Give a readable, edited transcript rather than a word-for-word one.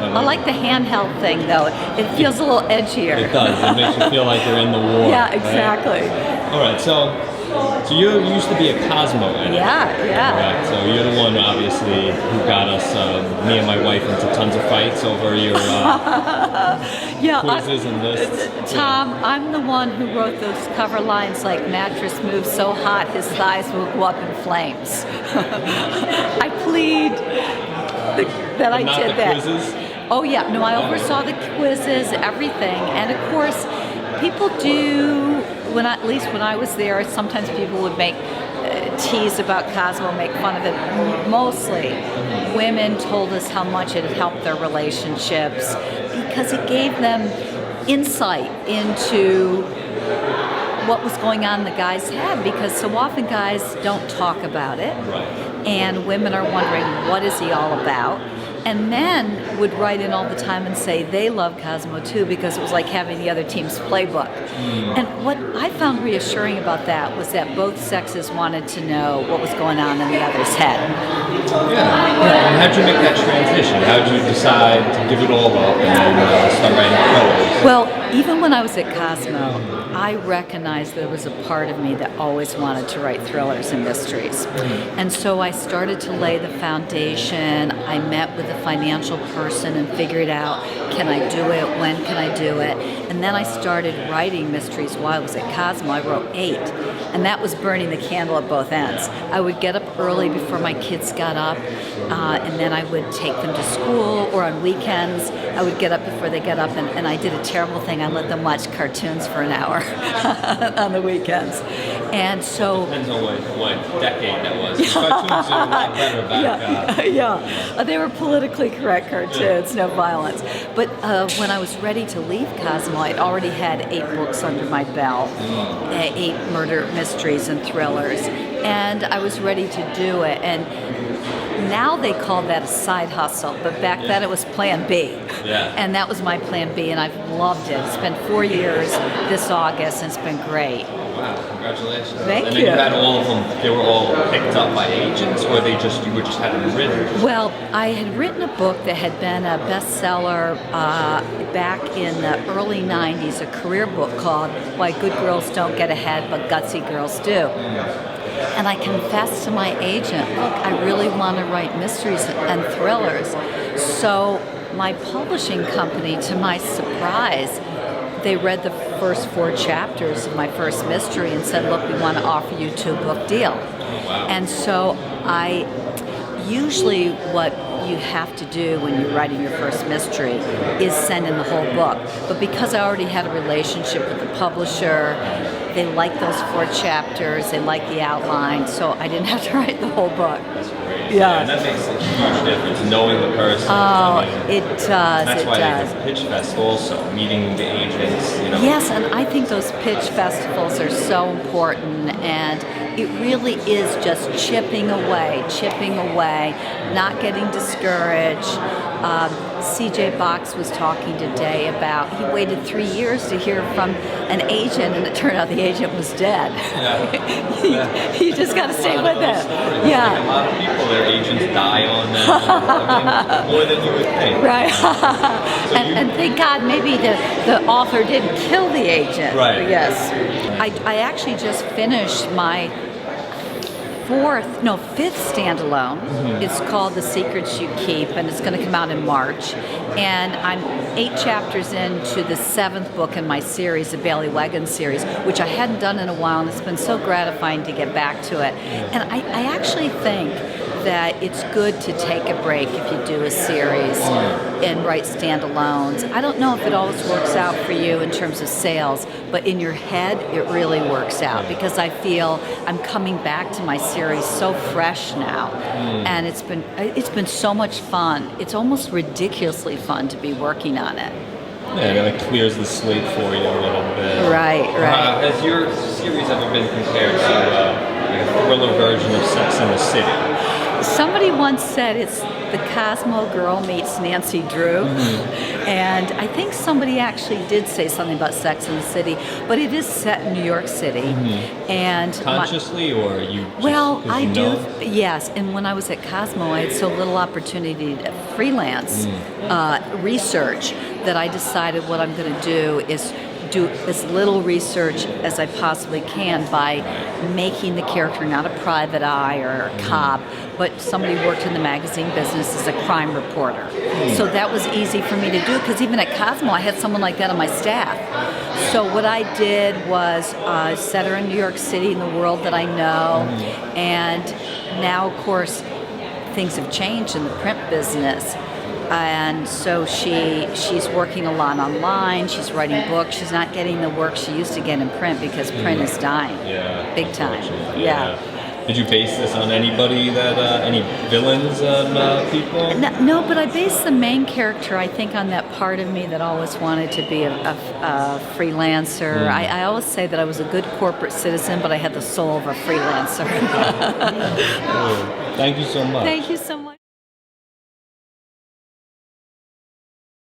I like the handheld thing though. It feels a little edgier. It does. It makes you feel like you're in the war. Yeah, exactly. Right? All right, so you used to be a Cosmo editor. Yeah. Right, so you're the one, obviously, who got us, me and my wife, into tons of fights over your quizzes and lists. Tom, I'm the one who wrote those cover lines like mattress moves so hot his thighs will go up in flames. I plead that I did that. Quizzes? Oh yeah, no, I oversaw the quizzes, everything, and of course, people do. At least when I was there, sometimes people would make tease about Cosmo, make fun of it. Mostly, women told us how much it had helped their relationships because it gave them insight into what was going on in the guy's head, because so often guys don't talk about it, and women are wondering, what is he all about? And men would write in all the time and say they love Cosmo too because it was like having the other team's playbook. And what I found reassuring about that was that both sexes wanted to know what was going on in the other's head. And how'd you make that transition? How'd you decide to give it all up and start writing thrillers? Well, even when I was at Cosmo, I recognized there was a part of me that always wanted to write thrillers and mysteries. And so I started to lay the foundation. I met with a financial person and figured out, can I do it? When can I do it? And then I started writing mysteries while I was at Cosmo. I wrote 8. And that was burning the candle at both ends. I would get up early before my kids got up, and then I would take them to school, or on weekends, I would get up before they got up, and I did a terrible thing. I let them watch cartoons for an hour on the weekends. And so... Depends on what decade that was. Cartoons are a lot better back they were politically correct cartoons, no violence. But when I was ready to leave Cosmo, I'd already had 8 books under my belt, 8 murder mysteries and thrillers, and I was ready to do it. And now they call that a side hustle, but back then it was Plan B. And that was my Plan B, and I've loved it. It's been 4 years this August, and it's been great. Wow, congratulations. Thank and you. And you had all of them, they were all picked up by agents, or you were just had them written? Well, I had written a book that had been a bestseller back in the early 90s, a career book called Why Good Girls Don't Get Ahead, But Gutsy Girls Do. And I confessed to my agent, look, I really want to write mysteries and thrillers. So my publishing company, to my surprise, they read the first 4 chapters of my first mystery and said, look, we want to offer you a 2-book deal. And so usually what you have to do when you're writing your first mystery is send in the whole book. But because I already had a relationship with the publisher, they liked those 4 chapters, they liked the outline, so I didn't have to write the whole book. That's great. Yeah, and that makes a huge difference, knowing the person. Oh, it does. That's why there's Pitch Fest also, meeting the agents, you know. Yes, and I think those pitch festivals are so important, and it really is just chipping away, not getting discouraged. CJ Box was talking today about he waited 3 years to hear from an agent, and it turned out the agent was dead. You just got to stay with it. Like a lot of people, their agents die on them. I mean, more than you would think. Right. And thank God maybe the author didn't kill the agent. Right. Yes. I actually just finished my 5th standalone. It's called The Secrets You Keep, and it's going to come out in March. And I'm 8 chapters into the 7th book in my series, the Bailey Weggins series, which I hadn't done in a while, and it's been so gratifying to get back to it. And I actually think that it's good to take a break if you do a series and write standalones. I don't know if it always works out for you in terms of sales, but in your head, it really works out because I feel I'm coming back to my series so fresh now, and it's been so much fun. It's almost ridiculously fun to be working on it. Yeah, it clears the slate for you a little bit. Right. Has your series ever been compared to like a thriller version of Sex and the City? Somebody once said it's the Cosmo girl meets Nancy Drew, and I think somebody actually did say something about Sex in the City, but it is set in New York City, and Consciously, or you? Just, well, I you do, know? yes. And when I was at Cosmo, I had so little opportunity to freelance research that I decided what I'm going to do is do as little research as I possibly can by making the character not a private eye or a cop, but somebody who worked in the magazine business as a crime reporter. So that was easy for me to do because even at Cosmo, I had someone like that on my staff. So what I did was set her in New York City, in the world that I know, and now, of course, things have changed in the print business. And so she's working a lot online. She's writing books. She's not getting the work she used to get in print because print is dying. Yeah. Big time. Yeah. Did you base this on anybody that any villains on people? No, but I based the main character, I think, on that part of me that always wanted to be a freelancer. I always say that I was a good corporate citizen, but I had the soul of a freelancer. Thank you so much. Thank you so much.